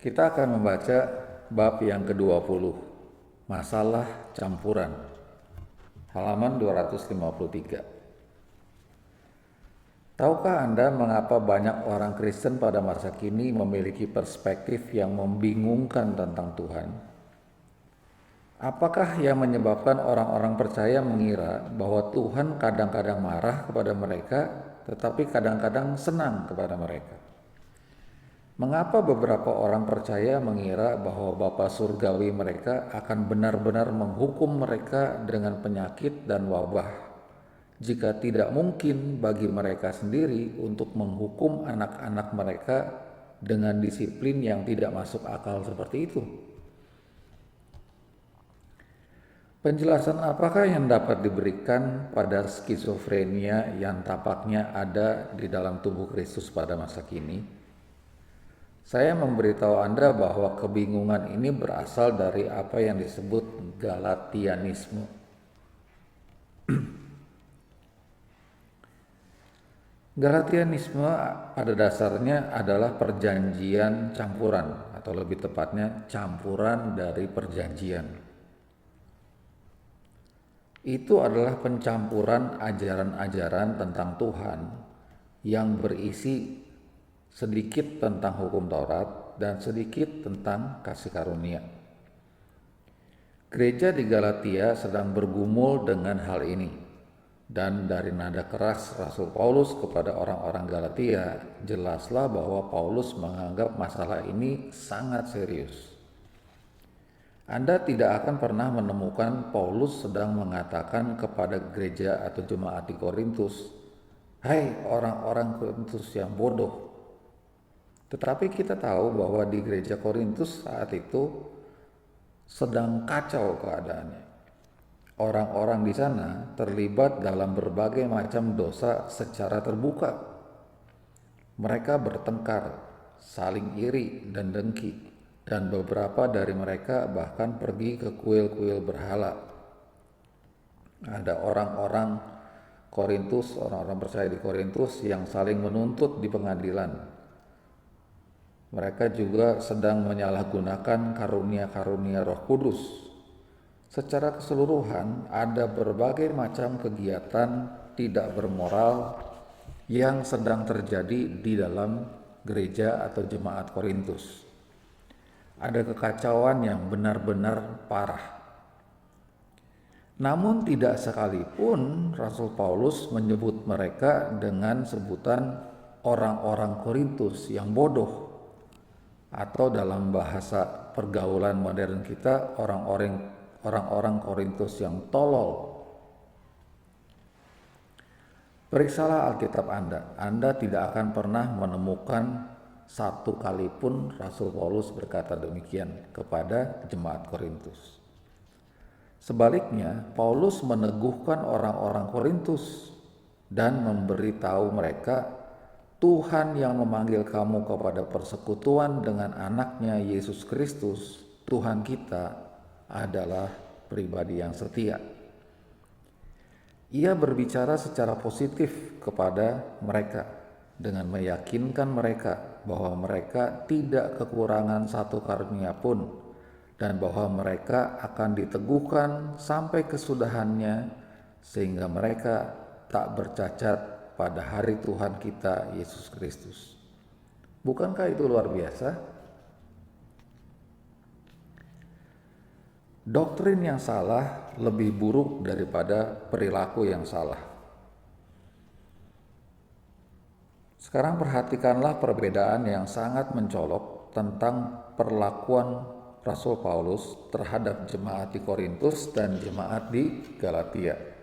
Kita akan membaca bab yang ke-20, masalah campuran, halaman 253. Tahukah Anda mengapa banyak orang Kristen pada masa kini memiliki perspektif yang membingungkan tentang Tuhan? Apakah yang menyebabkan orang-orang percaya mengira bahwa Tuhan kadang-kadang marah kepada mereka, tetapi kadang-kadang senang kepada mereka? Mengapa beberapa orang percaya mengira bahwa Bapa Surgawi mereka akan benar-benar menghukum mereka dengan penyakit dan wabah, jika tidak mungkin bagi mereka sendiri untuk menghukum anak-anak mereka dengan disiplin yang tidak masuk akal seperti itu? Penjelasan apakah yang dapat diberikan pada skizofrenia yang tampaknya ada di dalam tubuh Kristus pada masa kini? Saya memberitahu Anda bahwa kebingungan ini berasal dari apa yang disebut Galatianisme. Galatianisme pada dasarnya adalah perjanjian campuran, atau lebih tepatnya campuran dari perjanjian. Itu adalah pencampuran ajaran-ajaran tentang Tuhan yang berisi sedikit tentang hukum Taurat dan sedikit tentang kasih karunia. Gereja di Galatia sedang bergumul dengan hal ini, dan dari nada keras Rasul Paulus kepada orang-orang Galatia, jelaslah bahwa Paulus menganggap masalah ini sangat serius. Anda tidak akan pernah menemukan Paulus sedang mengatakan kepada gereja atau jemaat di Korintus, "Hai orang-orang Korintus yang bodoh." Tetapi kita tahu bahwa di gereja Korintus saat itu sedang kacau keadaannya. Orang-orang di sana terlibat dalam berbagai macam dosa secara terbuka. Mereka bertengkar, saling iri dan dengki, dan beberapa dari mereka bahkan pergi ke kuil-kuil berhala. Ada orang-orang Korintus, orang-orang percaya di Korintus yang saling menuntut di pengadilan. Mereka juga sedang menyalahgunakan karunia-karunia Roh Kudus. Secara keseluruhan, ada berbagai macam kegiatan tidak bermoral yang sedang terjadi di dalam gereja atau jemaat Korintus. Ada kekacauan yang benar-benar parah. Namun tidak sekalipun Rasul Paulus menyebut mereka dengan sebutan orang-orang Korintus yang bodoh, atau dalam bahasa pergaulan modern kita orang-orang Korintus yang tolol. Periksalah Alkitab Anda tidak akan pernah menemukan satu kali pun Rasul Paulus berkata demikian kepada jemaat Korintus. Sebaliknya, Paulus meneguhkan orang-orang Korintus dan memberitahu mereka, Tuhan yang memanggil kamu kepada persekutuan dengan anaknya Yesus Kristus, Tuhan kita, adalah pribadi yang setia. Ia berbicara secara positif kepada mereka dengan meyakinkan mereka bahwa mereka tidak kekurangan satu karunia pun dan bahwa mereka akan diteguhkan sampai kesudahannya sehingga mereka tak bercacat pada hari Tuhan kita Yesus Kristus. Bukankah itu luar biasa? Doktrin yang salah lebih buruk daripada perilaku yang salah. Sekarang perhatikanlah perbedaan yang sangat mencolok tentang perlakuan Rasul Paulus terhadap jemaat di Korintus dan jemaat di Galatia.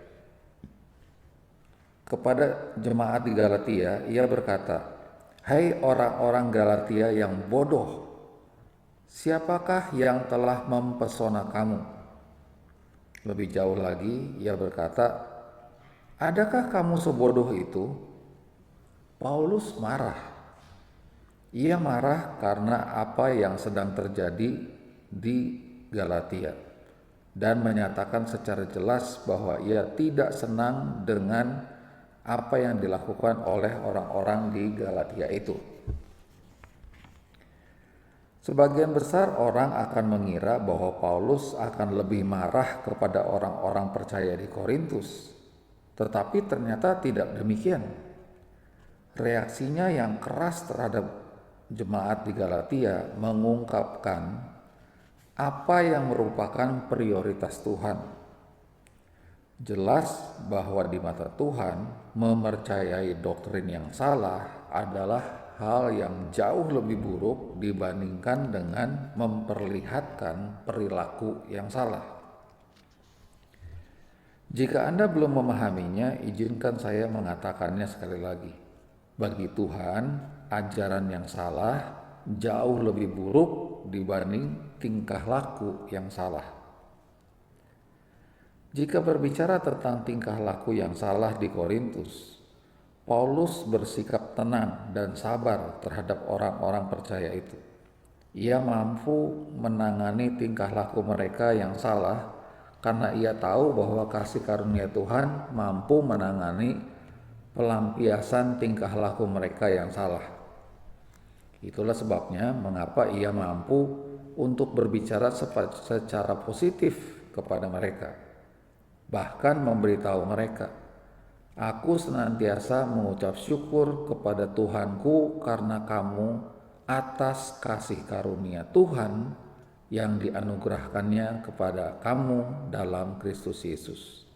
Kepada jemaat di Galatia, ia berkata, "Hai orang-orang Galatia yang bodoh, siapakah yang telah mempesona kamu?" Lebih jauh lagi, ia berkata, "Adakah kamu sebodoh itu?" Paulus marah. Ia marah karena apa yang sedang terjadi di Galatia dan menyatakan secara jelas bahwa ia tidak senang dengan apa yang dilakukan oleh orang-orang di Galatia itu. Sebagian besar orang akan mengira bahwa Paulus akan lebih marah kepada orang-orang percaya di Korintus, tetapi ternyata tidak demikian. Reaksinya yang keras terhadap jemaat di Galatia mengungkapkan apa yang merupakan prioritas Tuhan. Jelas bahwa di mata Tuhan, mempercayai doktrin yang salah adalah hal yang jauh lebih buruk dibandingkan dengan memperlihatkan perilaku yang salah. Jika Anda belum memahaminya, izinkan saya mengatakannya sekali lagi. Bagi Tuhan, ajaran yang salah jauh lebih buruk dibanding tingkah laku yang salah. Jika berbicara tentang tingkah laku yang salah di Korintus, Paulus bersikap tenang dan sabar terhadap orang-orang percaya itu. Ia mampu menangani tingkah laku mereka yang salah karena ia tahu bahwa kasih karunia Tuhan mampu menangani pelampiasan tingkah laku mereka yang salah. Itulah sebabnya mengapa ia mampu untuk berbicara secara positif kepada mereka, bahkan memberitahu mereka, "Aku senantiasa mengucap syukur kepada Tuhanku karena kamu atas kasih karunia Tuhan yang dianugerahkannya kepada kamu dalam Kristus Yesus."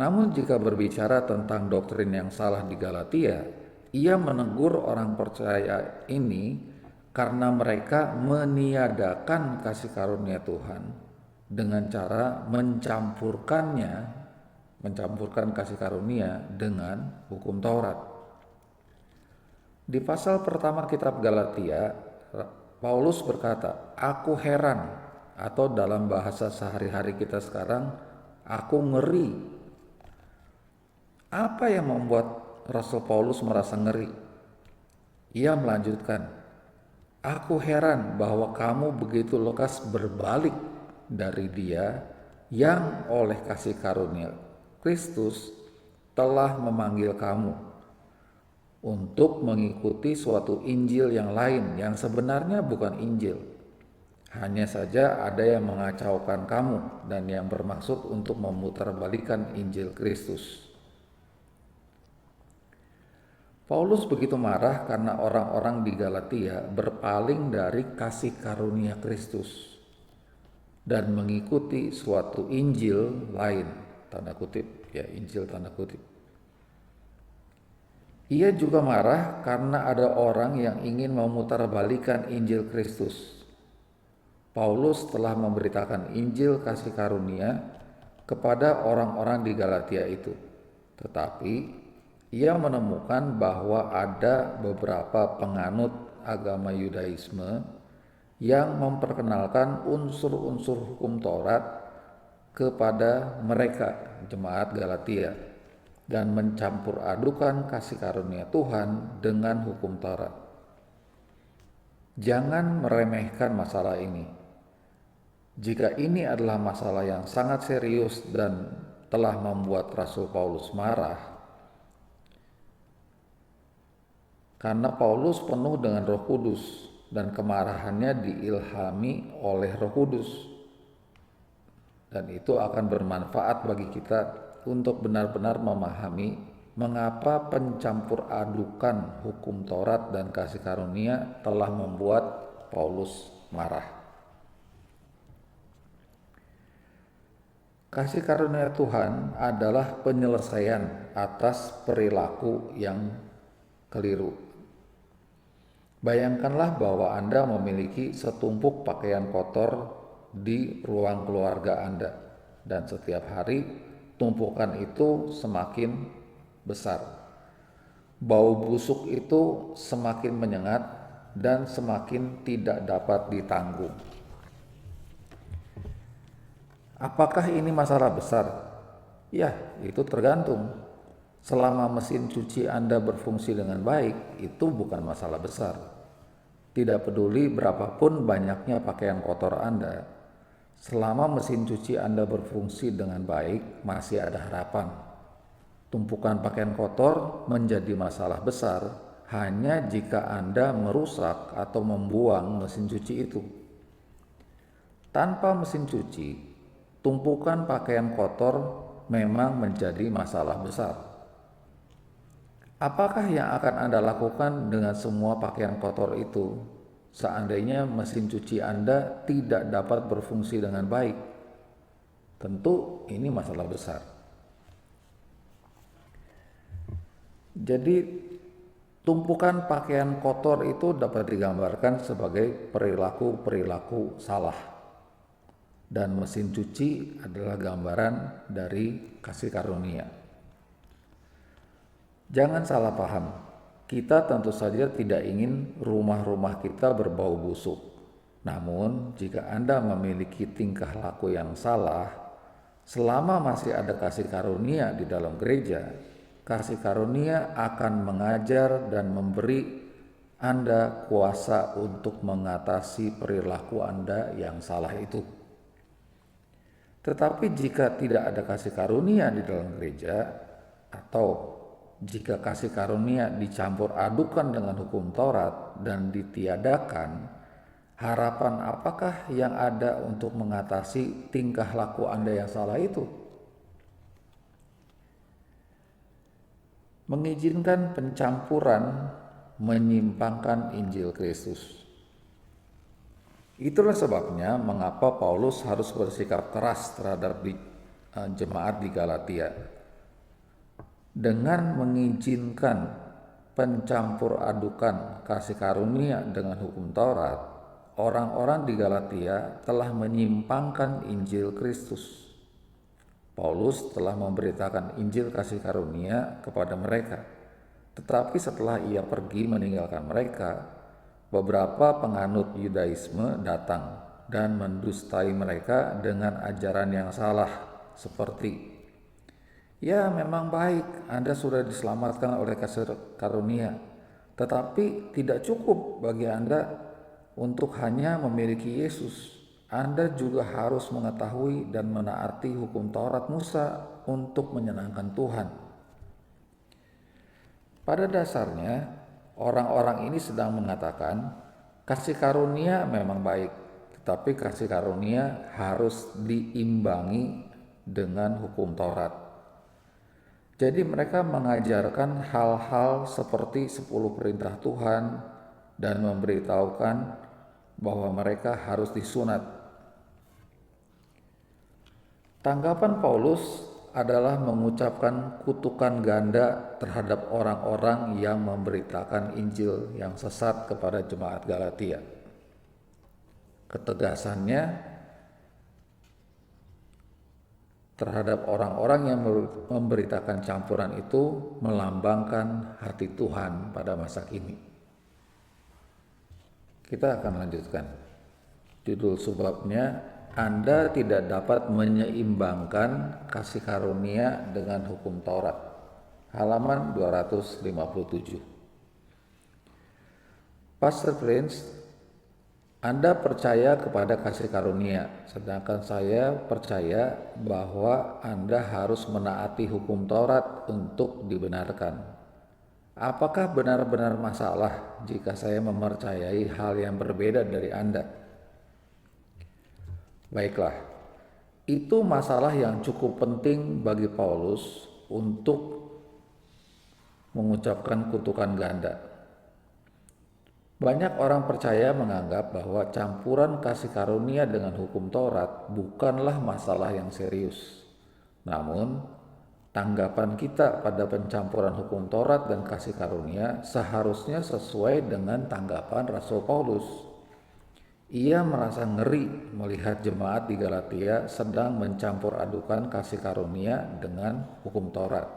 Namun jika berbicara tentang doktrin yang salah di Galatia, ia menegur orang percaya ini karena mereka meniadakan kasih karunia Tuhan dengan cara mencampurkan kasih karunia dengan hukum Taurat. Di pasal pertama kitab Galatia, Paulus berkata, "Aku heran," atau dalam bahasa sehari-hari kita sekarang, "aku ngeri." Apa yang membuat Rasul Paulus merasa ngeri? Ia melanjutkan, "Aku heran bahwa kamu begitu lekas berbalik dari Dia yang oleh kasih karunia Kristus telah memanggil kamu untuk mengikuti suatu Injil yang lain yang sebenarnya bukan Injil. Hanya saja ada yang mengacaukan kamu dan yang bermaksud untuk memutarbalikkan Injil Kristus." Paulus begitu marah karena orang-orang di Galatia berpaling dari kasih karunia Kristus dan mengikuti suatu Injil lain, tanda kutip ya, Injil tanda kutip. Ia juga marah karena ada orang yang ingin memutarbalikkan Injil Kristus. Paulus telah memberitakan Injil kasih karunia kepada orang-orang di Galatia itu, tetapi ia menemukan bahwa ada beberapa penganut agama Yudaisme yang memperkenalkan unsur-unsur hukum Taurat kepada mereka, jemaat Galatia, dan mencampur adukan kasih karunia Tuhan dengan hukum Taurat. Jangan meremehkan masalah ini. Jika ini adalah masalah yang sangat serius dan telah membuat Rasul Paulus marah, karena Paulus penuh dengan Roh Kudus dan kemarahannya diilhami oleh Roh Kudus. Dan itu akan bermanfaat bagi kita untuk benar-benar memahami mengapa pencampur adukan hukum Taurat dan kasih karunia telah membuat Paulus marah. Kasih karunia Tuhan adalah penyelesaian atas perilaku yang keliru. Bayangkanlah bahwa Anda memiliki setumpuk pakaian kotor di ruang keluarga Anda, dan setiap hari tumpukan itu semakin besar. Bau busuk itu semakin menyengat dan semakin tidak dapat ditanggung. Apakah ini masalah besar? Ya, itu tergantung. Selama mesin cuci Anda berfungsi dengan baik, itu bukan masalah besar. Tidak peduli berapapun banyaknya pakaian kotor Anda, selama mesin cuci Anda berfungsi dengan baik, masih ada harapan. Tumpukan pakaian kotor menjadi masalah besar hanya jika Anda merusak atau membuang mesin cuci itu. Tanpa mesin cuci, tumpukan pakaian kotor memang menjadi masalah besar. Apakah yang akan Anda lakukan dengan semua pakaian kotor itu seandainya mesin cuci Anda tidak dapat berfungsi dengan baik? Tentu ini masalah besar. Jadi tumpukan pakaian kotor itu dapat digambarkan sebagai perilaku-perilaku salah. Dan mesin cuci adalah gambaran dari kasih karunia. Jangan salah paham, kita tentu saja tidak ingin rumah-rumah kita berbau busuk. Namun, jika Anda memiliki tingkah laku yang salah, selama masih ada kasih karunia di dalam gereja, kasih karunia akan mengajar dan memberi Anda kuasa untuk mengatasi perilaku Anda yang salah itu. Tetapi jika tidak ada kasih karunia di dalam gereja, atau jika kasih karunia dicampur adukan dengan hukum Taurat dan ditiadakan, harapan apakah yang ada untuk mengatasi tingkah laku Anda yang salah itu? Mengizinkan pencampuran menyimpangkan Injil Kristus. Itulah sebabnya mengapa Paulus harus bersikap keras terhadap jemaat di Galatia. Dengan mengizinkan pencampur adukan kasih karunia dengan hukum Taurat, orang-orang di Galatia telah menyimpangkan Injil Kristus. Paulus telah memberitakan Injil kasih karunia kepada mereka. Tetapi setelah ia pergi meninggalkan mereka, beberapa penganut Yudaisme datang dan mendustai mereka dengan ajaran yang salah, seperti, "Ya, memang baik Anda sudah diselamatkan oleh kasih karunia, tetapi tidak cukup bagi Anda untuk hanya memiliki Yesus. Anda juga harus mengetahui dan menaati hukum Taurat Musa untuk menyenangkan Tuhan." Pada dasarnya, orang-orang ini sedang mengatakan kasih karunia memang baik, tetapi kasih karunia harus diimbangi dengan hukum Taurat. Jadi mereka mengajarkan hal-hal seperti 10 perintah Tuhan dan memberitahukan bahwa mereka harus disunat. Tanggapan Paulus adalah mengucapkan kutukan ganda terhadap orang-orang yang memberitakan Injil yang sesat kepada jemaat Galatia. Ketegasannya terhadap orang-orang yang memberitakan campuran itu melambangkan hati Tuhan pada masa kini. Kita akan lanjutkan. Judul subbabnya, Anda tidak dapat menyeimbangkan kasih karunia dengan hukum Taurat. Halaman 257. Pastor Prince, Anda percaya kepada kasih karunia, sedangkan saya percaya bahwa Anda harus menaati hukum Taurat untuk dibenarkan. Apakah benar-benar masalah jika saya mempercayai hal yang berbeda dari Anda? Baiklah, itu masalah yang cukup penting bagi Paulus untuk mengucapkan kutukan ganda. Banyak orang percaya menganggap bahwa campuran kasih karunia dengan hukum Taurat bukanlah masalah yang serius. Namun, tanggapan kita pada pencampuran hukum Taurat dan kasih karunia seharusnya sesuai dengan tanggapan Rasul Paulus. Ia merasa ngeri melihat jemaat di Galatia sedang mencampur adukan kasih karunia dengan hukum Taurat.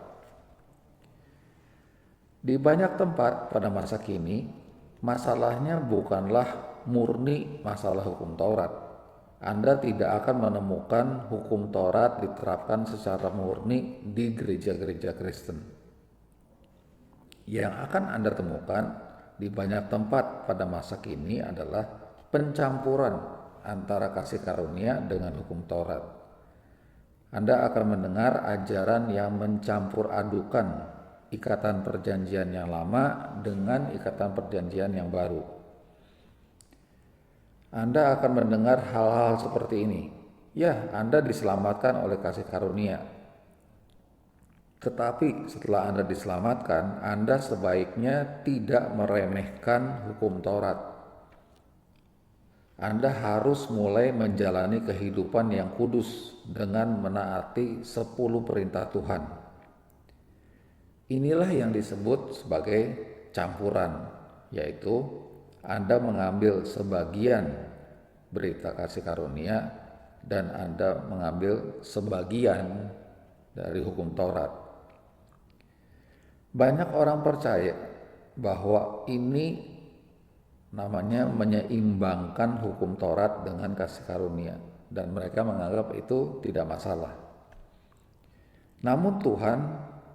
Di banyak tempat pada masa kini, masalahnya bukanlah murni masalah hukum Taurat. Anda tidak akan menemukan hukum Taurat diterapkan secara murni di gereja-gereja Kristen. Yang akan Anda temukan di banyak tempat pada masa kini adalah pencampuran antara kasih karunia dengan hukum Taurat. Anda akan mendengar ajaran yang mencampur adukan ikatan perjanjian yang lama dengan ikatan perjanjian yang baru. Anda akan mendengar hal-hal seperti ini. Ya, Anda diselamatkan oleh kasih karunia. Tetapi setelah Anda diselamatkan, Anda sebaiknya tidak meremehkan hukum Taurat. Anda harus mulai menjalani kehidupan yang kudus dengan menaati 10 perintah Tuhan. Inilah yang disebut sebagai campuran, yaitu Anda mengambil sebagian berita kasih karunia dan Anda mengambil sebagian dari hukum Taurat. Banyak orang percaya bahwa ini namanya menyeimbangkan hukum Taurat dengan kasih karunia, dan mereka menganggap itu tidak masalah. Namun Tuhan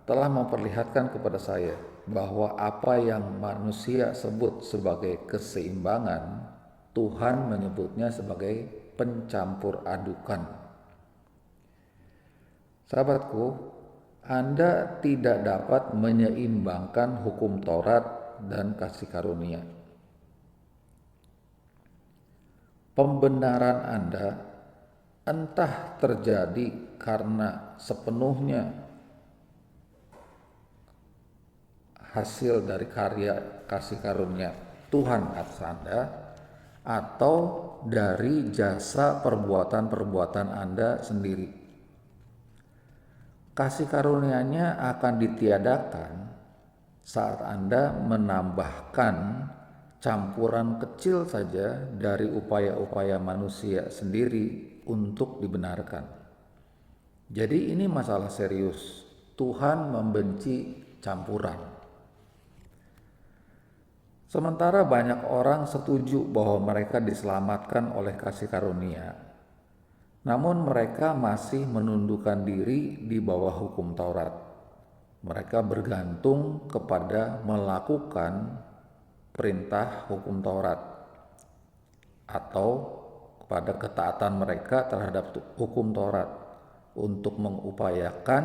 telah memperlihatkan kepada saya bahwa apa yang manusia sebut sebagai keseimbangan, Tuhan menyebutnya sebagai pencampur adukan. Sahabatku, Anda tidak dapat menyeimbangkan hukum Taurat dan kasih karunia. Pembenaran Anda entah terjadi karena sepenuhnya hasil dari karya kasih karunia Tuhan atas Anda, atau dari jasa perbuatan-perbuatan Anda sendiri. Kasih karunia-Nya akan ditiadakan saat Anda menambahkan campuran kecil saja dari upaya-upaya manusia sendiri untuk dibenarkan. Jadi ini masalah serius. Tuhan membenci campuran. Sementara banyak orang setuju bahwa mereka diselamatkan oleh kasih karunia, namun mereka masih menundukkan diri di bawah hukum Taurat. Mereka bergantung kepada melakukan perintah hukum Taurat atau kepada ketaatan mereka terhadap hukum Taurat untuk mengupayakan,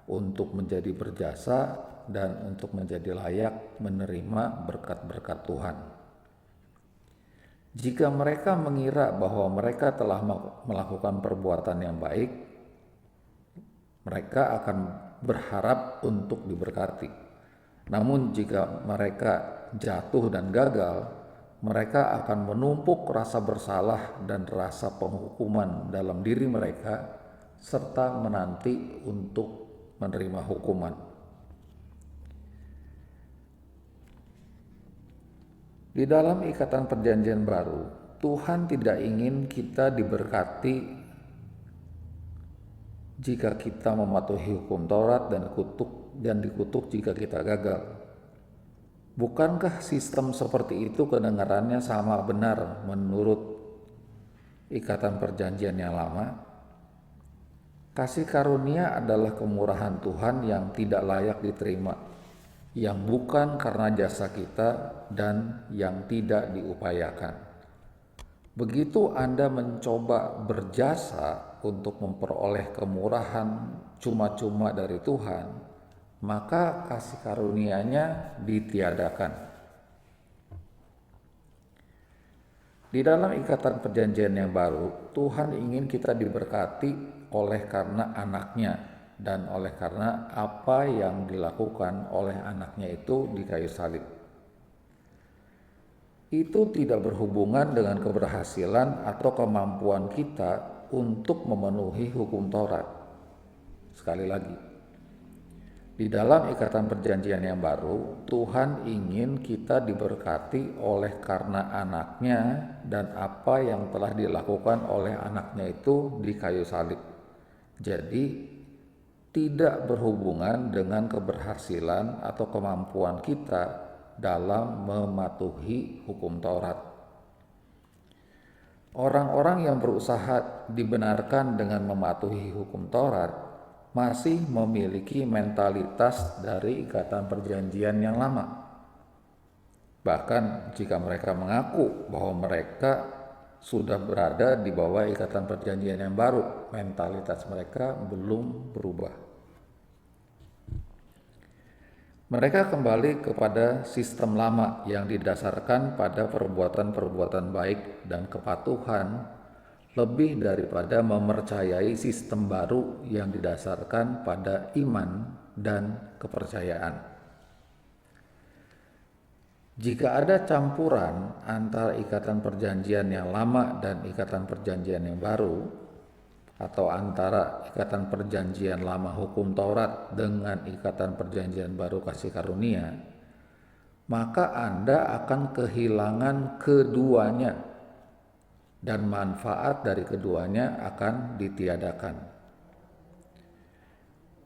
untuk menjadi berjasa, dan untuk menjadi layak menerima berkat-berkat Tuhan. Jika mereka mengira bahwa mereka telah melakukan perbuatan yang baik, mereka akan berharap untuk diberkati. Namun jika mereka jatuh dan gagal, mereka akan menumpuk rasa bersalah dan rasa penghukuman dalam diri mereka, serta menanti untuk menerima hukuman. Di dalam ikatan perjanjian baru, Tuhan tidak ingin kita diberkati jika kita mematuhi hukum Taurat dan dikutuk jika kita gagal. Bukankah sistem seperti itu kedengarannya sama benar menurut ikatan perjanjian yang lama? Kasih karunia adalah kemurahan Tuhan yang tidak layak diterima, yang bukan karena jasa kita dan yang tidak diupayakan. Begitu Anda mencoba berjasa untuk memperoleh kemurahan cuma-cuma dari Tuhan, maka kasih karunia-Nya ditiadakan. Di dalam ikatan perjanjian yang baru, Tuhan ingin kita diberkati oleh karena anaknya dan oleh karena apa yang dilakukan oleh anaknya itu di kayu salib. Itu tidak berhubungan dengan keberhasilan atau kemampuan kita untuk memenuhi hukum Taurat. Sekali lagi, di dalam ikatan perjanjian yang baru, Tuhan ingin kita diberkati oleh karena anaknya dan apa yang telah dilakukan oleh anaknya itu di kayu salib. Jadi tidak berhubungan dengan keberhasilan atau kemampuan kita dalam mematuhi hukum Taurat. Orang-orang yang berusaha dibenarkan dengan mematuhi hukum Taurat masih memiliki mentalitas dari ikatan perjanjian yang lama. Bahkan jika mereka mengaku bahwa mereka sudah berada di bawah ikatan perjanjian yang baru, mentalitas mereka belum berubah. Mereka kembali kepada sistem lama yang didasarkan pada perbuatan-perbuatan baik dan kepatuhan lebih daripada mempercayai sistem baru yang didasarkan pada iman dan kepercayaan. Jika ada campuran antara ikatan perjanjian yang lama dan ikatan perjanjian yang baru, atau antara ikatan perjanjian lama hukum Taurat dengan ikatan perjanjian baru kasih karunia, maka Anda akan kehilangan keduanya dan manfaat dari keduanya akan ditiadakan.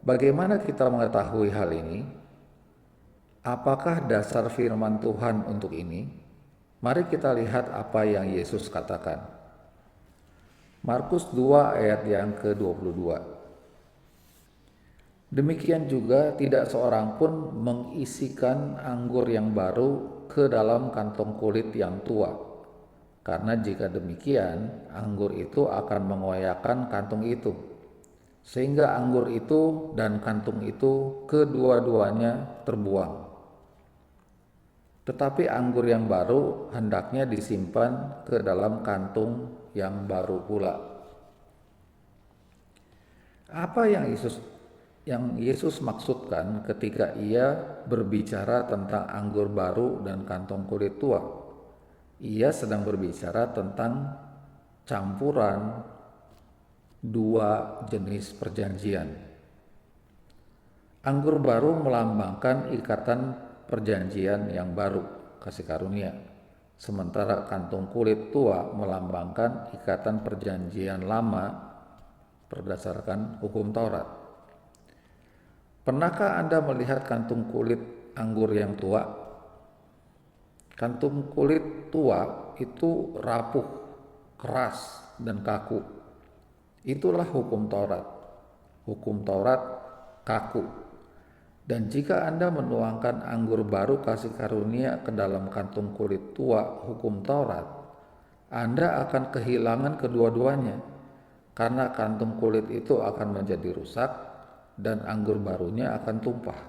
Bagaimana kita mengetahui hal ini? Apakah dasar firman Tuhan untuk ini? Mari kita lihat apa yang Yesus katakan. Markus 2 ayat yang ke-22. Demikian juga tidak seorang pun mengisikan anggur yang baru ke dalam kantong kulit yang tua. Karena jika demikian, anggur itu akan mengoyakkan kantung itu. Sehingga anggur itu dan kantung itu kedua-duanya terbuang. Tetapi anggur yang baru hendaknya disimpan ke dalam kantung yang baru pula. Apa yang Yesus maksudkan ketika ia berbicara tentang anggur baru dan kantong kulit tua? Ia sedang berbicara tentang campuran dua jenis perjanjian. Anggur baru melambangkan ikatan perjanjian yang baru, kasih karunia. Sementara kantung kulit tua melambangkan ikatan perjanjian lama berdasarkan hukum Taurat. Pernahkah Anda melihat kantung kulit anggur yang tua? Kantung kulit tua itu rapuh, keras, dan kaku. Itulah hukum Taurat. Hukum Taurat kaku. Dan jika Anda menuangkan anggur baru kasih karunia ke dalam kantung kulit tua hukum Taurat, Anda akan kehilangan kedua-duanya, karena kantung kulit itu akan menjadi rusak dan anggur barunya akan tumpah.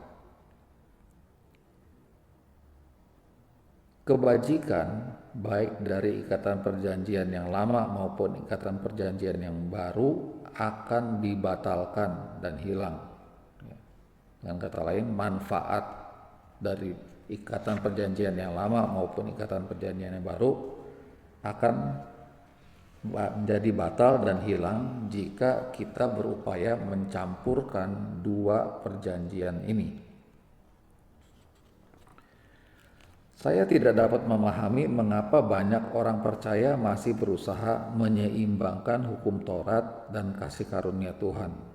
Kebajikan baik dari ikatan perjanjian yang lama maupun ikatan perjanjian yang baru akan dibatalkan dan hilang. Dengan kata lain, manfaat dari ikatan perjanjian yang lama maupun ikatan perjanjian yang baru akan menjadi batal dan hilang jika kita berupaya mencampurkan dua perjanjian ini. Saya tidak dapat memahami mengapa banyak orang percaya masih berusaha menyeimbangkan hukum Taurat dan kasih karunia Tuhan.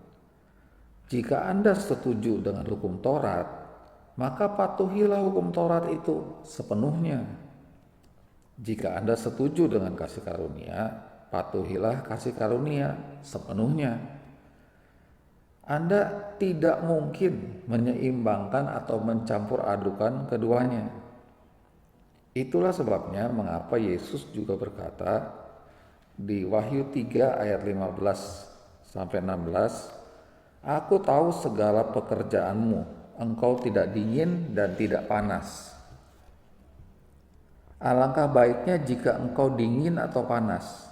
Jika Anda setuju dengan hukum Taurat, maka patuhilah hukum Taurat itu sepenuhnya. Jika Anda setuju dengan kasih karunia, patuhilah kasih karunia sepenuhnya. Anda tidak mungkin menyeimbangkan atau mencampur adukan keduanya. Itulah sebabnya mengapa Yesus juga berkata di Wahyu 3 ayat 15 sampai 16, Aku tahu segala pekerjaanmu, engkau tidak dingin dan tidak panas. Alangkah baiknya jika engkau dingin atau panas.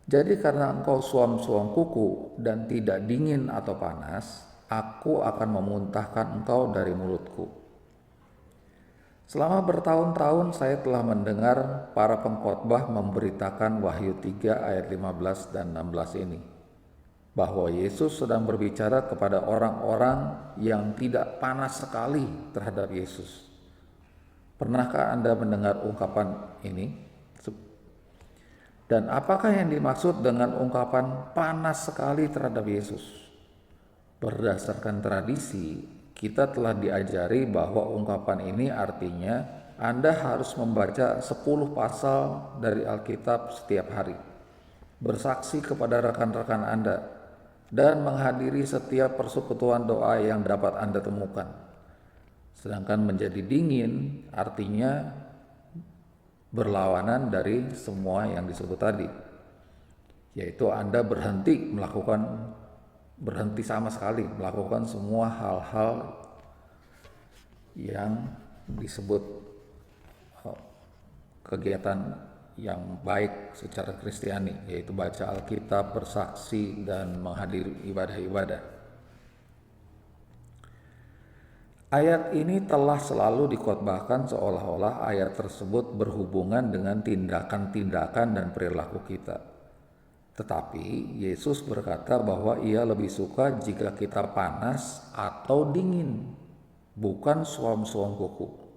Jadi karena engkau suam-suam kuku dan tidak dingin atau panas, aku akan memuntahkan engkau dari mulutku. Selama bertahun-tahun saya telah mendengar para pengkhotbah memberitakan Wahyu 3 ayat 15 dan 16 ini, bahwa Yesus sedang berbicara kepada orang-orang yang tidak panas sekali terhadap Yesus. Pernahkah Anda mendengar ungkapan ini? Dan apakah yang dimaksud dengan ungkapan panas sekali terhadap Yesus? Berdasarkan tradisi, kita telah diajari bahwa ungkapan ini artinya Anda harus membaca 10 pasal dari Alkitab setiap hari, bersaksi kepada rekan-rekan Anda, dan menghadiri setiap persekutuan doa yang dapat Anda temukan. Sedangkan menjadi dingin artinya berlawanan dari semua yang disebut tadi, yaitu Anda berhenti sama sekali melakukan semua hal-hal yang disebut kegiatan yang baik secara Kristiani, yaitu baca Alkitab, bersaksi, dan menghadiri ibadah-ibadah. Ayat ini telah selalu dikhotbahkan seolah-olah ayat tersebut berhubungan dengan tindakan-tindakan dan perilaku kita. Tetapi Yesus berkata bahwa ia lebih suka jika kita panas atau dingin, bukan suam-suam kuku.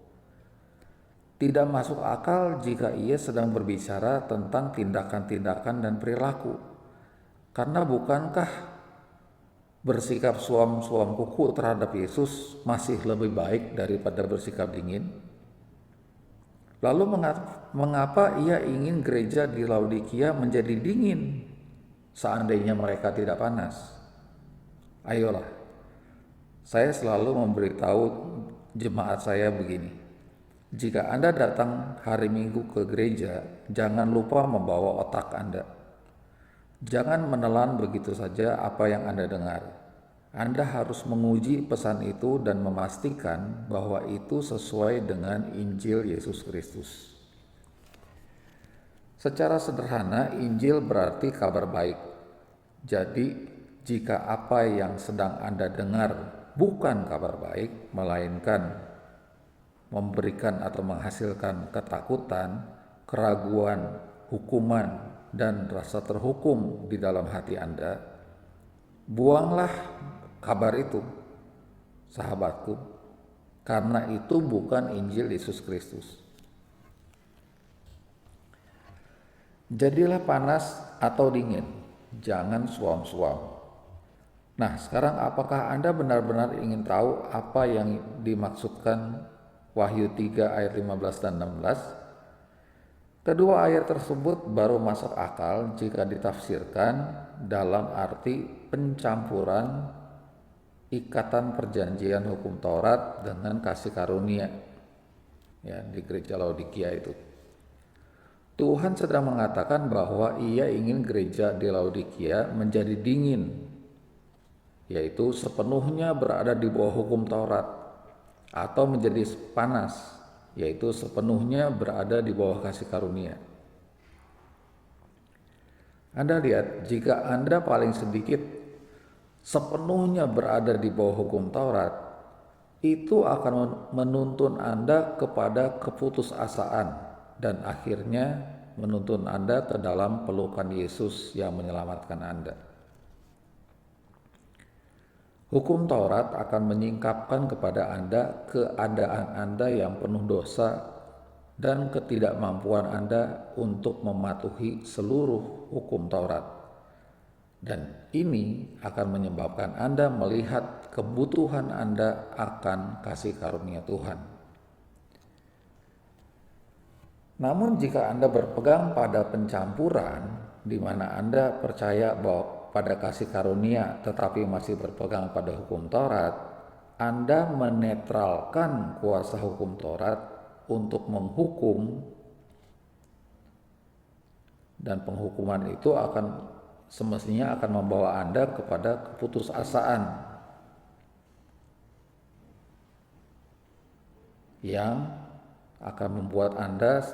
Tidak masuk akal jika ia sedang berbicara tentang tindakan-tindakan dan perilaku. Karena bukankah bersikap suam-suam kuku terhadap Yesus masih lebih baik daripada bersikap dingin? Lalu mengapa ia ingin gereja di Laodikia menjadi dingin seandainya mereka tidak panas? Ayolah, saya selalu memberitahu jemaat saya begini. Jika Anda datang hari Minggu ke gereja, jangan lupa membawa otak Anda. Jangan menelan begitu saja apa yang Anda dengar. Anda harus menguji pesan itu dan memastikan bahwa itu sesuai dengan Injil Yesus Kristus. Secara sederhana, Injil berarti kabar baik. Jadi, jika apa yang sedang Anda dengar bukan kabar baik, melainkan memberikan atau menghasilkan ketakutan, keraguan, hukuman, dan rasa terhukum di dalam hati Anda, buanglah kabar itu, sahabatku, karena itu bukan Injil Yesus Kristus. Jadilah panas atau dingin, jangan suam-suam. Nah, sekarang apakah Anda benar-benar ingin tahu apa yang dimaksudkan Wahyu 3 ayat 15 dan 16? Kedua ayat tersebut baru masuk akal jika ditafsirkan dalam arti pencampuran ikatan perjanjian hukum Taurat dengan kasih karunia, ya, di gereja Laodikia itu. Tuhan sedang mengatakan bahwa ia ingin gereja di Laodikia menjadi dingin, yaitu sepenuhnya berada di bawah hukum Taurat, atau menjadi panas, yaitu sepenuhnya berada di bawah kasih karunia. Anda lihat, jika Anda paling sedikit sepenuhnya berada di bawah hukum Taurat, itu akan menuntun Anda kepada keputusasaan dan akhirnya menuntun Anda ke dalam pelukan Yesus yang menyelamatkan Anda. Hukum Taurat akan menyingkapkan kepada Anda keadaan Anda yang penuh dosa dan ketidakmampuan Anda untuk mematuhi seluruh hukum Taurat. Dan ini akan menyebabkan Anda melihat kebutuhan Anda akan kasih karunia Tuhan. Namun jika Anda berpegang pada pencampuran, di mana Anda percaya bahwa pada kasih karunia tetapi masih berpegang pada hukum Taurat, Anda menetralkan kuasa hukum Taurat untuk menghukum, dan penghukuman itu semestinya akan membawa Anda kepada keputusasaan yang akan membuat Anda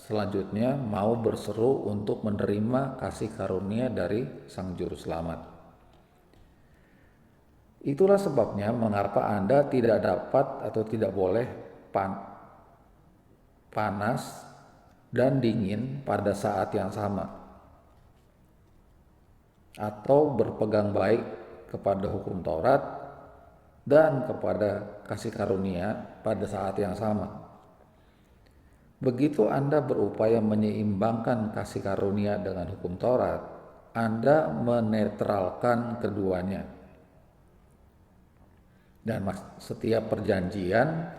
selanjutnya mau berseru untuk menerima kasih karunia dari Sang Juru Selamat. Itulah sebabnya mengapa Anda tidak dapat atau tidak boleh panas dan dingin pada saat yang sama, atau berpegang baik kepada hukum Taurat dan kepada kasih karunia pada saat yang sama. Begitu Anda berupaya menyeimbangkan kasih karunia dengan hukum Taurat, Anda menetralkan keduanya. Dan setiap perjanjian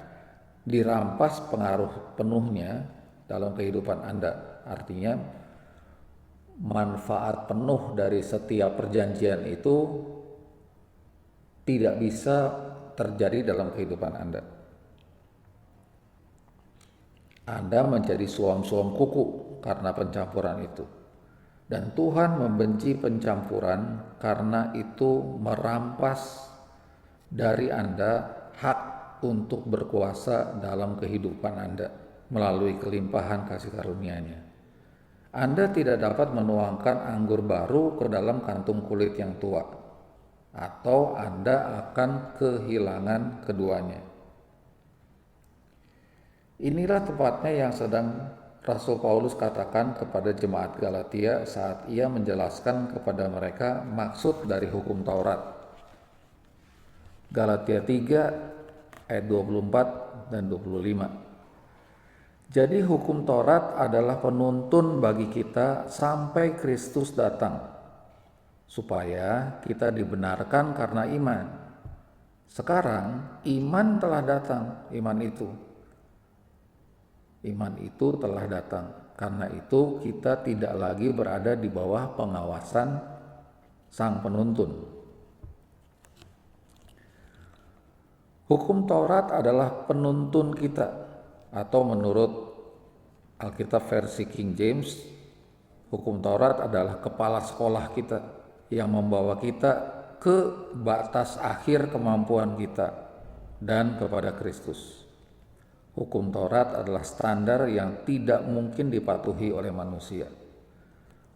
dirampas pengaruh penuhnya dalam kehidupan Anda. Artinya, manfaat penuh dari setiap perjanjian itu tidak bisa terjadi dalam kehidupan Anda. Anda menjadi suam-suam kuku karena pencampuran itu. Dan Tuhan membenci pencampuran karena itu merampas dari Anda hak untuk berkuasa dalam kehidupan Anda melalui kelimpahan kasih karunia-Nya. Anda tidak dapat menuangkan anggur baru ke dalam kantung kulit yang tua, atau Anda akan kehilangan keduanya. Inilah tepatnya yang sedang Rasul Paulus katakan kepada jemaat Galatia saat ia menjelaskan kepada mereka maksud dari hukum Taurat. Galatia 3 ayat 24 dan 25. Jadi hukum Taurat adalah penuntun bagi kita sampai Kristus datang, supaya kita dibenarkan karena iman. Sekarang iman telah datang, iman itu telah datang. Karena itu kita tidak lagi berada di bawah pengawasan sang penuntun. Hukum Taurat adalah penuntun kita, atau menurut Alkitab versi King James, hukum Taurat adalah kepala sekolah kita yang membawa kita ke batas akhir kemampuan kita dan kepada Kristus. Hukum Taurat adalah standar yang tidak mungkin dipatuhi oleh manusia.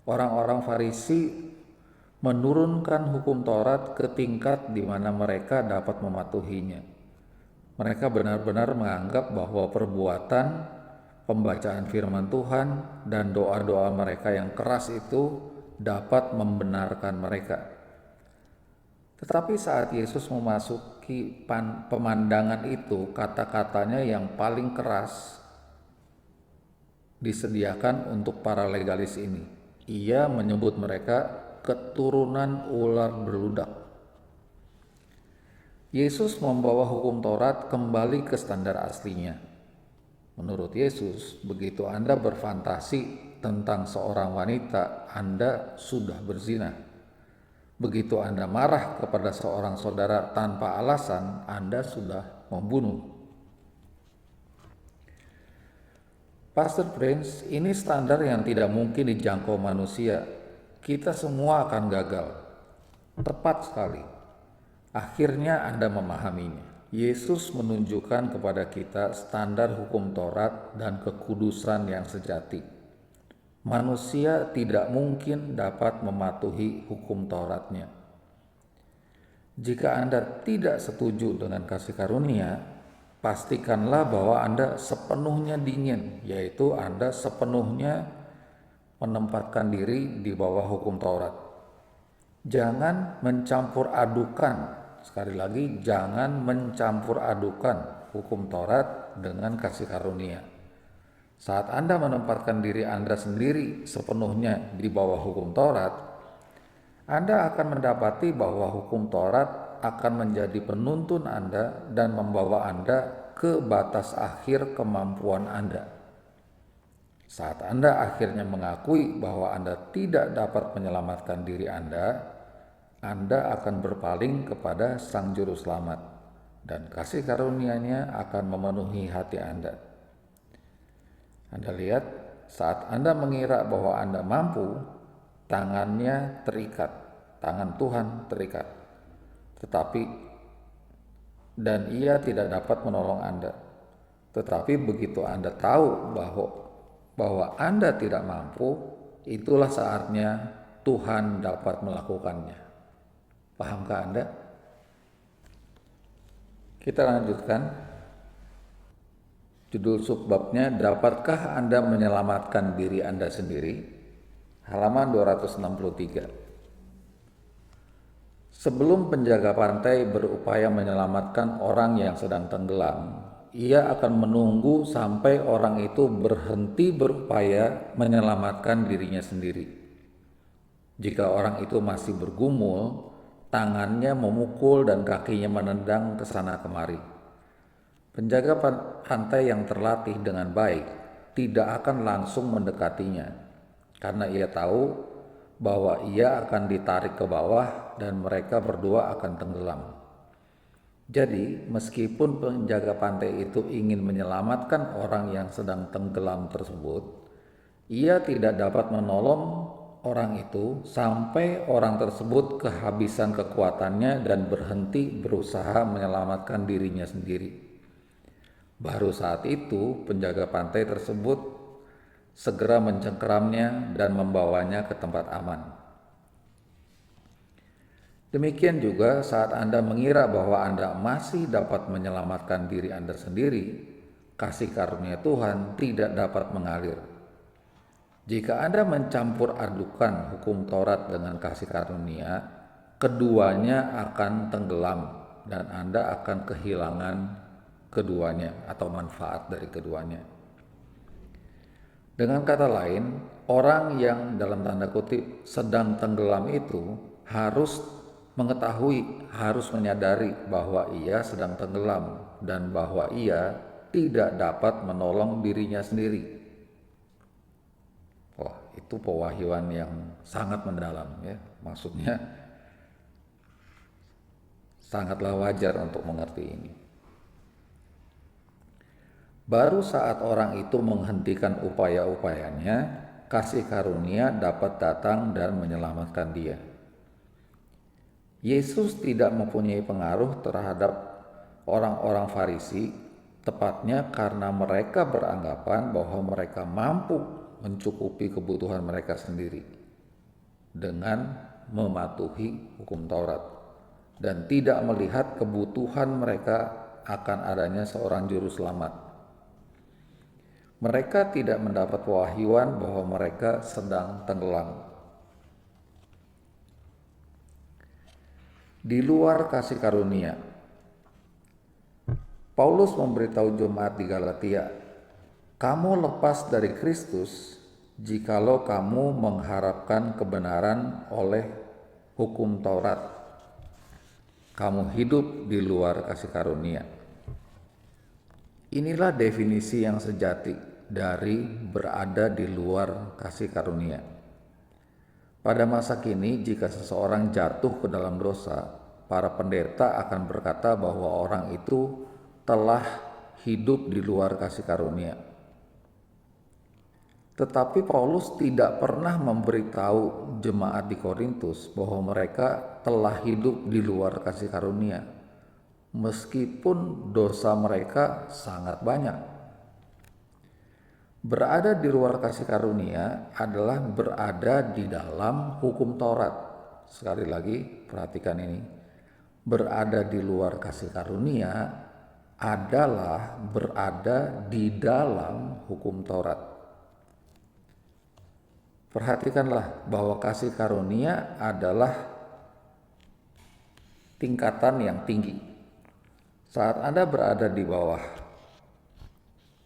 Orang-orang Farisi menurunkan hukum Taurat ke tingkat di mana mereka dapat mematuhinya. Mereka benar-benar menganggap bahwa perbuatan, pembacaan firman Tuhan, dan doa-doa mereka yang keras itu dapat membenarkan mereka. Tetapi saat Yesus memasuki pemandangan itu, kata-katanya yang paling keras disediakan untuk para legalis ini. Ia menyebut mereka keturunan ular beludak. Yesus membawa hukum Taurat kembali ke standar aslinya. Menurut Yesus, begitu Anda berfantasi tentang seorang wanita, Anda sudah berzina. Begitu Anda marah kepada seorang saudara tanpa alasan, Anda sudah membunuh. Pastor Prince, ini standar yang tidak mungkin dijangkau manusia. Kita semua akan gagal. Tepat sekali. Akhirnya Anda memahaminya. Yesus menunjukkan kepada kita standar hukum Taurat dan kekudusan yang sejati. Manusia tidak mungkin dapat mematuhi hukum Tauratnya. Jika Anda tidak setuju dengan kasih karunia, pastikanlah bahwa Anda sepenuhnya dingin, yaitu Anda sepenuhnya menempatkan diri di bawah hukum Taurat. Jangan mencampur adukan. Sekali lagi, jangan mencampur adukan hukum Taurat dengan kasih karunia. Saat Anda menempatkan diri Anda sendiri sepenuhnya di bawah hukum Taurat, Anda akan mendapati bahwa hukum Taurat akan menjadi penuntun Anda dan membawa Anda ke batas akhir kemampuan Anda. Saat Anda akhirnya mengakui bahwa Anda tidak dapat menyelamatkan diri Anda akan berpaling kepada Sang Juru Selamat dan kasih karunia-Nya akan memenuhi hati Anda. Anda lihat, saat Anda mengira bahwa Anda mampu, tangannya terikat, tangan Tuhan terikat. Dan Ia tidak dapat menolong Anda. Tetapi begitu Anda tahu bahwa Anda tidak mampu, itulah saatnya Tuhan dapat melakukannya. Pahamkah Anda? Kita lanjutkan. Judul subbabnya, dapatkah Anda menyelamatkan diri Anda sendiri? Halaman 263. Sebelum penjaga pantai berupaya menyelamatkan orang yang sedang tenggelam, ia akan menunggu sampai orang itu berhenti berupaya menyelamatkan dirinya sendiri. Jika orang itu masih bergumul, tangannya memukul dan kakinya menendang ke sana kemari. Penjaga pantai yang terlatih dengan baik tidak akan langsung mendekatinya, karena ia tahu bahwa ia akan ditarik ke bawah dan mereka berdua akan tenggelam. Jadi, meskipun penjaga pantai itu ingin menyelamatkan orang yang sedang tenggelam tersebut, ia tidak dapat menolong orang itu sampai orang tersebut kehabisan kekuatannya dan berhenti berusaha menyelamatkan dirinya sendiri. Baru saat itu penjaga pantai tersebut segera mencengkeramnya dan membawanya ke tempat aman. Demikian juga saat Anda mengira bahwa Anda masih dapat menyelamatkan diri Anda sendiri, kasih karunia Tuhan tidak dapat mengalir. Jika Anda mencampur adukan hukum Taurat dengan kasih karunia, keduanya akan tenggelam dan Anda akan kehilangan keduanya atau manfaat dari keduanya. Dengan kata lain, orang yang dalam tanda kutip sedang tenggelam itu harus mengetahui, harus menyadari bahwa ia sedang tenggelam dan bahwa ia tidak dapat menolong dirinya sendiri. Wah, itu pewahyuan yang sangat mendalam ya. Maksudnya sangatlah wajar untuk mengerti ini. Baru saat orang itu menghentikan upaya-upayanya, kasih karunia dapat datang dan menyelamatkan dia. Yesus tidak mempunyai pengaruh terhadap orang-orang Farisi, tepatnya karena mereka beranggapan bahwa mereka mampu mencukupi kebutuhan mereka sendiri dengan mematuhi hukum Taurat dan tidak melihat kebutuhan mereka akan adanya seorang juru selamat. Mereka tidak mendapat pewahyuan bahwa mereka sedang tenggelam. Di luar kasih karunia, Paulus memberitahu jemaat di Galatia, kamu lepas dari Kristus jikalau kamu mengharapkan kebenaran oleh hukum Taurat. Kamu hidup di luar kasih karunia. Inilah definisi yang sejati dari berada di luar kasih karunia. Pada masa kini, jika seseorang jatuh ke dalam dosa, para pendeta akan berkata bahwa orang itu telah hidup di luar kasih karunia. Tetapi Paulus tidak pernah memberitahu jemaat di Korintus bahwa mereka telah hidup di luar kasih karunia, meskipun dosa mereka sangat banyak. Berada di luar kasih karunia adalah berada di dalam hukum Taurat. Sekali lagi, perhatikan ini. Berada di luar kasih karunia adalah berada di dalam hukum Taurat. Perhatikanlah bahwa kasih karunia adalah tingkatan yang tinggi. Saat Anda berada di bawah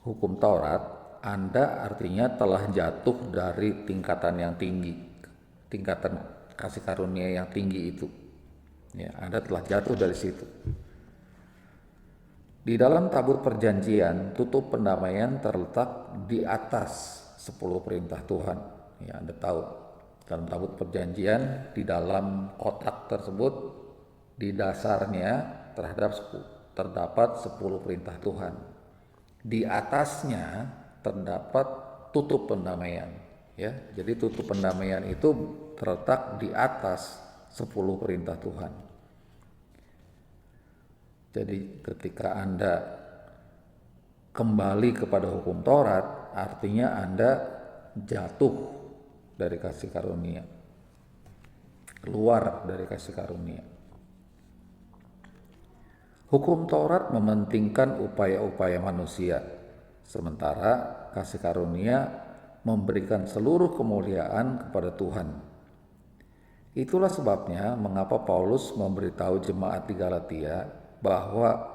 hukum Taurat, Anda artinya telah jatuh dari tingkatan yang tinggi, tingkatan kasih karunia yang tinggi itu. Ya, Anda telah jatuh dari situ. Di dalam tabut perjanjian, tutup pendamaian terletak di atas 10 perintah Tuhan. Ya, Anda tahu, dalam tabut perjanjian, di dalam kotak tersebut, di dasarnya terdapat 10 perintah Tuhan. Di atasnya terdapat tutup pendamaian, ya. Jadi tutup pendamaian itu terletak di atas 10 perintah Tuhan. Jadi ketika Anda kembali kepada hukum Taurat, artinya Anda jatuh dari kasih karunia, keluar dari kasih karunia. Hukum Taurat mementingkan upaya-upaya manusia, sementara kasih karunia memberikan seluruh kemuliaan kepada Tuhan. Itulah sebabnya mengapa Paulus memberitahu jemaat di Galatia bahwa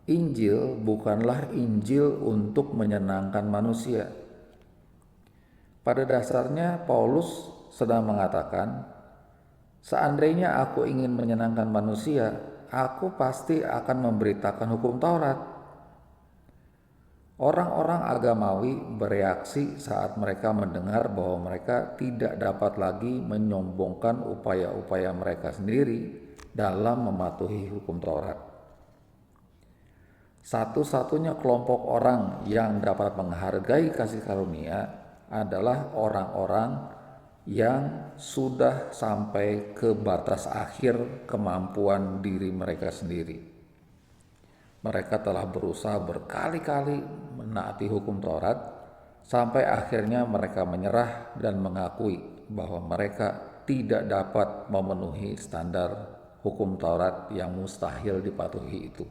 Injil bukanlah Injil untuk menyenangkan manusia. Pada dasarnya Paulus sedang mengatakan, seandainya aku ingin menyenangkan manusia, aku pasti akan memberitakan hukum Taurat. Orang-orang agamawi bereaksi saat mereka mendengar bahwa mereka tidak dapat lagi menyombongkan upaya-upaya mereka sendiri dalam mematuhi hukum Taurat. Satu-satunya kelompok orang yang dapat menghargai kasih karunia adalah orang-orang yang sudah sampai ke batas akhir kemampuan diri mereka sendiri. Mereka telah berusaha berkali-kali menaati hukum Taurat, sampai akhirnya mereka menyerah dan mengakui bahwa mereka tidak dapat memenuhi standar hukum Taurat yang mustahil dipatuhi itu.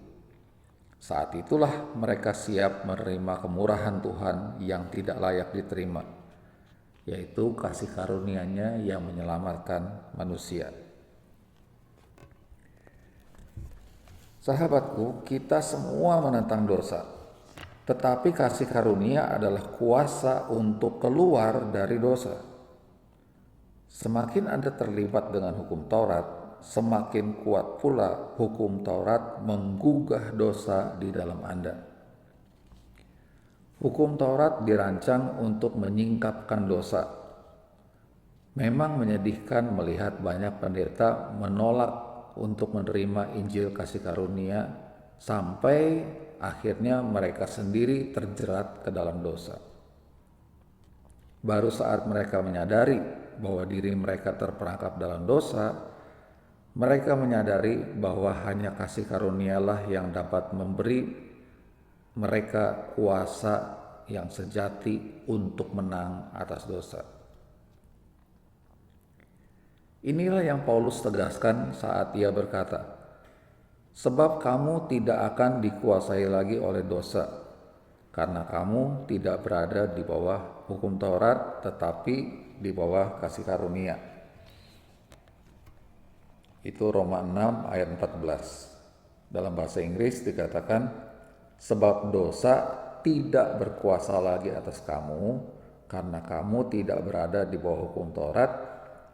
Saat itulah mereka siap menerima kemurahan Tuhan yang tidak layak diterima, yaitu kasih karunia-Nya yang menyelamatkan manusia. Sahabatku, kita semua menentang dosa, tetapi kasih karunia adalah kuasa untuk keluar dari dosa. Semakin Anda terlibat dengan hukum Taurat, semakin kuat pula hukum Taurat menggugah dosa di dalam Anda. Hukum Taurat dirancang untuk menyingkapkan dosa. Memang menyedihkan melihat banyak pendeta menolak untuk menerima Injil kasih karunia sampai akhirnya mereka sendiri terjerat ke dalam dosa. Baru saat mereka menyadari bahwa diri mereka terperangkap dalam dosa, mereka menyadari bahwa hanya kasih karunialah yang dapat memberi mereka kuasa yang sejati untuk menang atas dosa. Inilah yang Paulus tegaskan saat ia berkata, "Sebab kamu tidak akan dikuasai lagi oleh dosa, karena kamu tidak berada di bawah hukum Taurat, tetapi di bawah kasih karunia." Itu Roma 6 ayat 14. Dalam bahasa Inggris dikatakan, "Sebab dosa tidak berkuasa lagi atas kamu, karena kamu tidak berada di bawah hukum Taurat,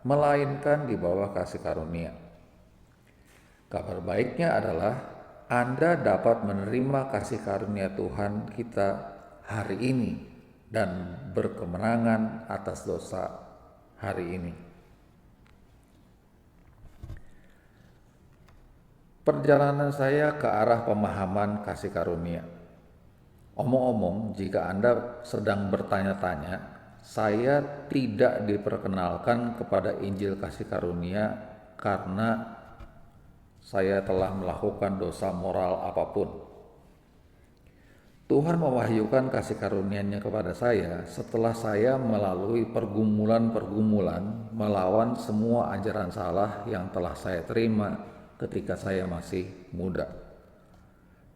melainkan di bawah kasih karunia." Kabar baiknya adalah Anda dapat menerima kasih karunia Tuhan kita hari ini dan berkemenangan atas dosa hari ini. Perjalanan saya ke arah pemahaman kasih karunia. Omong-omong, jika Anda sedang bertanya-tanya, saya tidak diperkenalkan kepada Injil kasih karunia karena saya telah melakukan dosa moral apapun. Tuhan mewahyukan kasih karunia-Nya kepada saya setelah saya melalui pergumulan-pergumulan melawan semua ajaran salah yang telah saya terima ketika saya masih muda.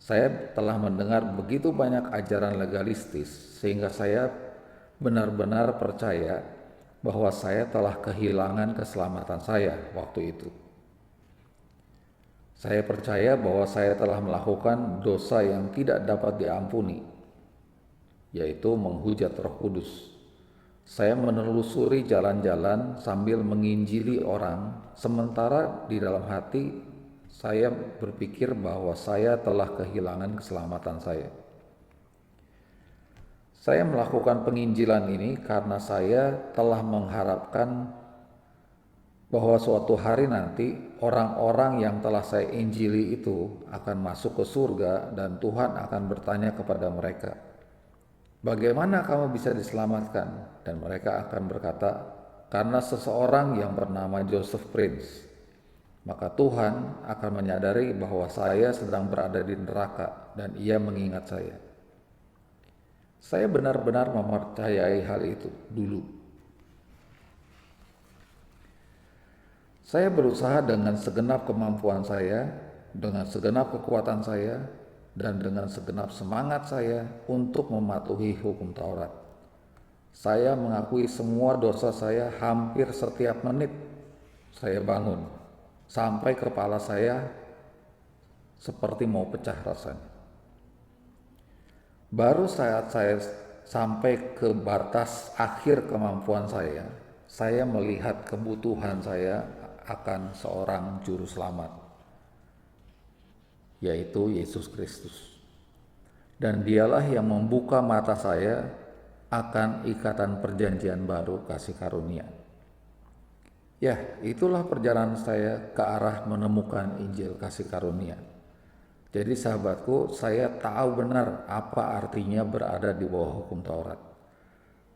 Saya telah mendengar begitu banyak ajaran legalistis sehingga saya benar-benar percaya bahwa saya telah kehilangan keselamatan saya waktu itu. Saya percaya bahwa saya telah melakukan dosa yang tidak dapat diampuni, yaitu menghujat Roh Kudus. Saya menelusuri jalan-jalan sambil menginjili orang, sementara di dalam hati saya berpikir bahwa saya telah kehilangan keselamatan saya. Saya melakukan penginjilan ini karena saya telah mengharapkan bahwa suatu hari nanti orang-orang yang telah saya injili itu akan masuk ke surga dan Tuhan akan bertanya kepada mereka, "Bagaimana kamu bisa diselamatkan?" Dan mereka akan berkata, "Karena seseorang yang bernama Joseph Prince." Maka Tuhan akan menyadari bahwa saya sedang berada di neraka dan Ia mengingat saya. Saya benar-benar mempercayai hal itu dulu. Saya berusaha dengan segenap kemampuan saya, dengan segenap kekuatan saya, dan dengan segenap semangat saya untuk mematuhi hukum Taurat. Saya mengakui semua dosa saya hampir setiap menit saya bangun, sampai kepala saya seperti mau pecah rasanya. Baru saat saya sampai ke batas akhir kemampuan saya melihat kebutuhan saya akan seorang juru selamat, yaitu Yesus Kristus. Dan Dialah yang membuka mata saya akan ikatan perjanjian baru kasih karunia. Ya, itulah perjalanan saya ke arah menemukan Injil kasih karunia. Jadi sahabatku, saya tahu benar apa artinya berada di bawah hukum Taurat.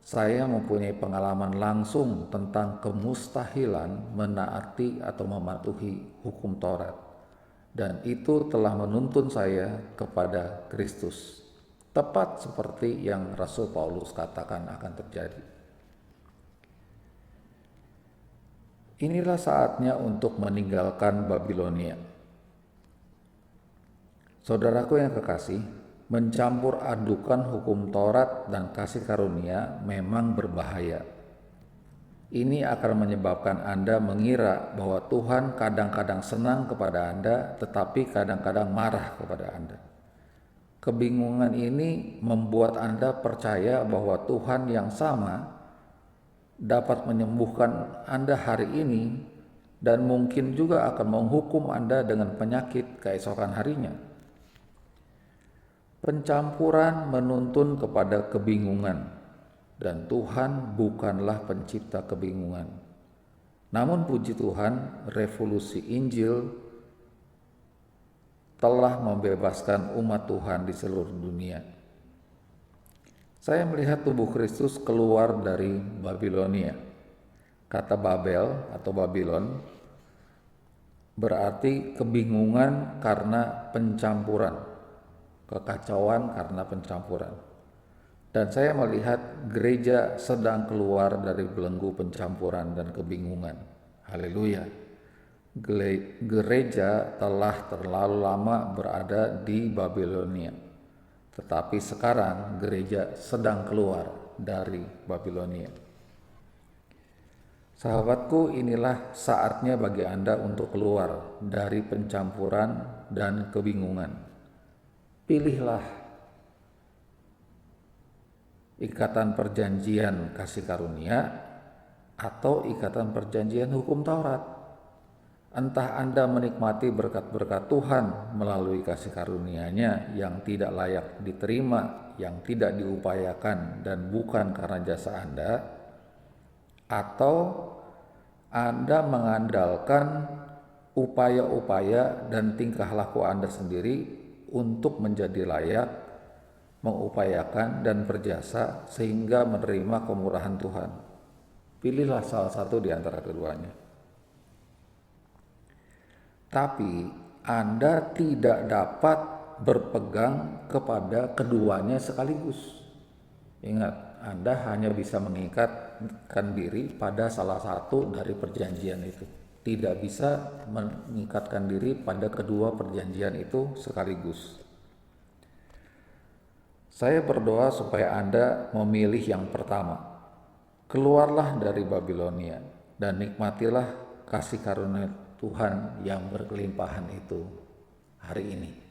Saya mempunyai pengalaman langsung tentang kemustahilan menaati atau mematuhi hukum Taurat. dan itu telah menuntun saya kepada Kristus. Tepat seperti yang Rasul Paulus katakan akan terjadi. Inilah saatnya untuk meninggalkan Babilonia. Saudaraku yang kekasih, mencampur adukan hukum Taurat dan kasih karunia memang berbahaya. Ini akan menyebabkan Anda mengira bahwa Tuhan kadang-kadang senang kepada Anda, tetapi kadang-kadang marah kepada Anda. Kebingungan ini membuat Anda percaya bahwa Tuhan yang sama dapat menyembuhkan Anda hari ini dan mungkin juga akan menghukum Anda dengan penyakit keesokan harinya. Pencampuran menuntun kepada kebingungan, dan Tuhan bukanlah pencipta kebingungan. Namun puji Tuhan, revolusi Injil telah membebaskan umat Tuhan di seluruh dunia. Saya melihat tubuh Kristus keluar dari Babilonia. Kata Babel atau Babilon berarti kebingungan karena pencampuran, kekacauan karena pencampuran. Dan saya melihat gereja sedang keluar dari belenggu pencampuran dan kebingungan. Haleluya. Gereja telah terlalu lama berada di Babilonia, tetapi sekarang gereja sedang keluar dari Babilonia. Sahabatku, inilah saatnya bagi Anda untuk keluar dari pencampuran dan kebingungan. Pilihlah ikatan perjanjian kasih karunia atau ikatan perjanjian hukum Taurat. Entah Anda menikmati berkat-berkat Tuhan melalui kasih karunia-Nya yang tidak layak diterima, yang tidak diupayakan dan bukan karena jasa Anda, atau Anda mengandalkan upaya-upaya dan tingkah laku Anda sendiri untuk menjadi layak, mengupayakan dan berjasa sehingga menerima kemurahan Tuhan. Pilihlah salah satu di antara keduanya. Tapi Anda tidak dapat berpegang kepada keduanya sekaligus. Ingat, Anda hanya bisa mengikatkan diri pada salah satu dari perjanjian itu. Tidak bisa mengikatkan diri pada kedua perjanjian itu sekaligus. Saya berdoa supaya Anda memilih yang pertama. Keluarlah dari Babilonia dan nikmatilah kasih karunia Tuhan yang berkelimpahan itu hari ini.